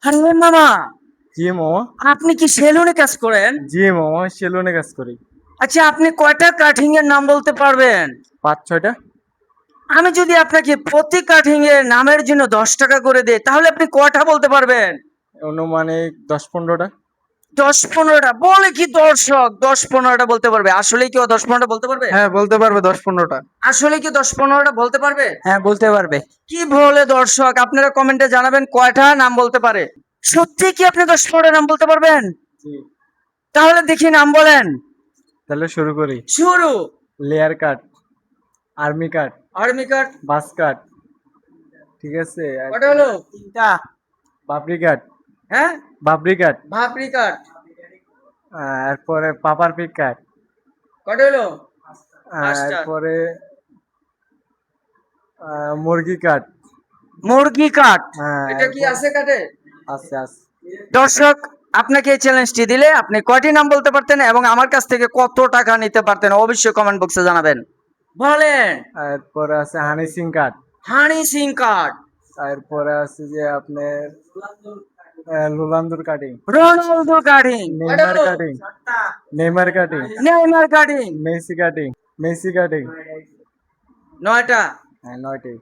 আরে মামা, জি মামা। আপনি কি সেলুনে কাজ করেন? জি মামা, সেলুনে কাজ করি। আচ্ছা, আপনি কয়টা কাটিং এর নাম বলতে পারবেন? 5-6টা। আমি যদি আপনাকে প্রতি কাটিং এর নামের জন্য 10 টাকা করে দেই, তাহলে আপনি কয়টা বলতে পারবেন? অনুমানিক 10-15টা। 10-15টা বলে কি দর্শক? 10-15টা বলতে পারবে? আসলে কি ও 10-15টা বলতে পারবে? হ্যাঁ, বলতে পারবে 10-15টা। আসলে কি 10-15টা বলতে পারবে? হ্যাঁ, বলতে পারবে। কি বলে দর্শক? আপনারা কমেন্টে জানাবেন কয়টা নাম বলতে পারে। সত্যি কি আপনি 10-15টা নাম বলতে পারবেন? জি। তাহলে দেখি নাম বলেন। তাহলে শুরু করি। শুরু। লেয়ার কাট, আর্মি কাট, আর্মি কাট। বাস কাট, ঠিক আছে। কটা হলো? 3টা। বাবরি কাট, হ্যাঁ, বাবরি কাট। ভাপরি কাট। এরপরে পাপার পিক কাট। কটা হলো? 5টা। এরপরে মুরগি কাট। মুরগি কাট। এটা কি এরপর আছে কাটে? আছে আছে। দর্শক, আপনাকে এই চ্যালেঞ্জটি দিলে আপনি কয়টি নাম বলতে পারতেন এবং আমার কাছ থেকে কত টাকা নিতে পারতেন অবশ্যই কমেন্ট বক্সে জানাবেন। বলেন। এরপরে আছে হানি সিং কাট। হানি সিং কাট। এরপরে আছে যে আপনার লুলান্দুর cutting, Ronaldo cutting. Neymar cutting, Neymar cutting, Neymar cutting. Messi cutting, Messi cutting. 9টা। হ্যাঁ, 9টি।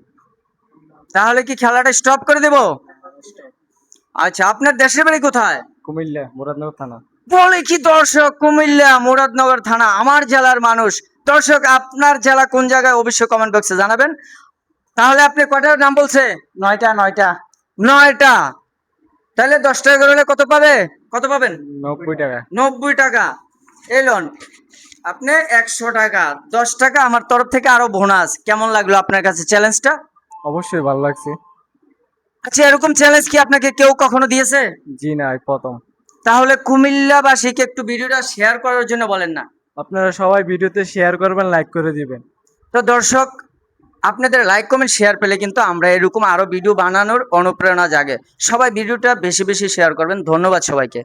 তাহলে কি খেলাটা স্টপ করে দেব? আচ্ছা, আপনার দেশের বাড়ি কোথায়? কুমিল্লা মুরাদনগর থানা। বলে কি দর্শক, কুমিল্লা মুরাদনগর থানা, আমার জেলার মানুষ। দর্শক, আপনার জেলা কোন জায়গায় অবশ্যই কমেন্ট বক্সে জানাবেন। তাহলে আপনি কয়টার নাম বলছে? 9টা 9টা। 9টা। তাহলে 10 টাকা করে হলে কত পাবে? কত পাবেন? 90 টাকা। 90 টাকা। এলন, আপনি 100 টাকা। 10 টাকা আমার তরফ থেকে আরো বোনাস। কেমন লাগলো আপনার কাছে চ্যালেঞ্জটা? অবশ্যই ভালো লাগছে। আচ্ছা, এরকম চ্যালেঞ্জ কি আপনাকে কেউ কখনো দিয়েছে? জি না, এই প্রথম। তাহলে কুমিল্লাবাসীকে একটু ভিডিওটা শেয়ার করার জন্য বলেন না। আপনারা সবাই ভিডিওতে শেয়ার করবেন, লাইক করে দিবেন। তো দর্শক, আপনাদের লাইক কমেন্ট শেয়ার পেলে কিন্তু আমরা এরকম আরো ভিডিও বানানোর অনুপ্রেরণা জাগে। সবাই ভিডিওটা বেশি বেশি শেয়ার করবেন। ধন্যবাদ সবাইকে।